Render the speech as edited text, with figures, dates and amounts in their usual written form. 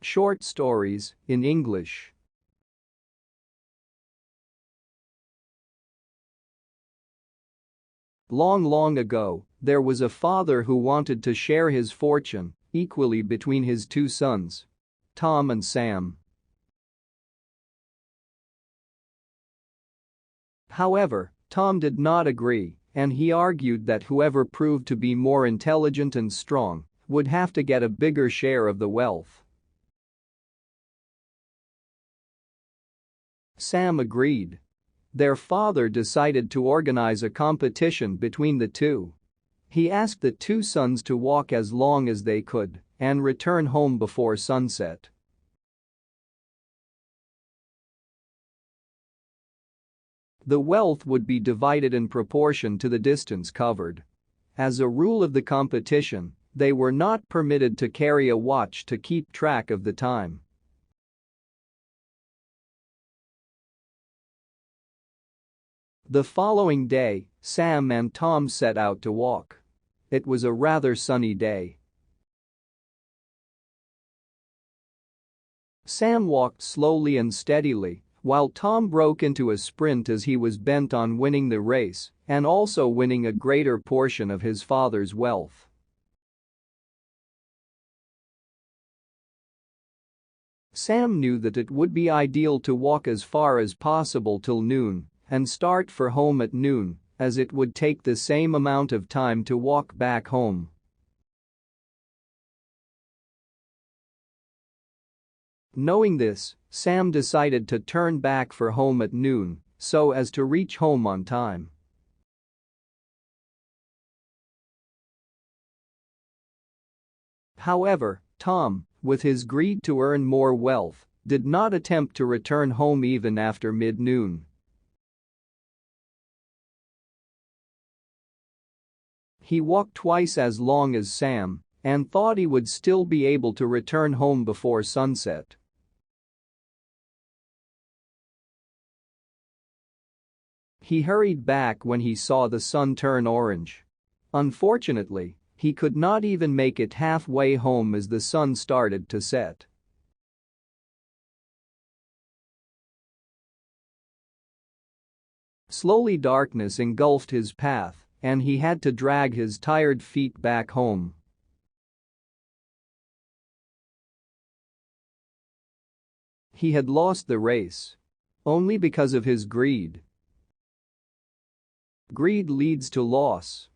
Short stories in English. Long, long ago, there was a father who wanted to share his fortune equally between his two sons, Tom and Sam. However, Tom did not agree, and he argued that whoever proved to be more intelligent and strong would have to get a bigger share of the wealth. Sam agreed. Their father decided to organize a competition between the two. He asked the two sons to walk as long as they could and return home before sunset. The wealth would be divided in proportion to the distance covered. As a rule of the competition, they were not permitted to carry a watch to keep track of the time. The following day, Sam and Tom set out to walk. It was a rather sunny day. Sam walked slowly and steadily, while Tom broke into a sprint as he was bent on winning the race and also winning a greater portion of his father's wealth. Sam knew that it would be ideal to walk as far as possible till noon and start for home at noon, as it would take the same amount of time to walk back home. Knowing this, Sam decided to turn back for home at noon so as to reach home on time. However, Tom, with his greed to earn more wealth, did not attempt to return home even after mid-noon. He walked twice as long as Sam and thought he would still be able to return home before sunset. He hurried back when he saw the sun turn orange. Unfortunately, he could not even make it halfway home as the sun started to set. Slowly, darkness engulfed his path, and he had to drag his tired feet back home. He had lost the race. Only because of his greed. Greed leads to loss.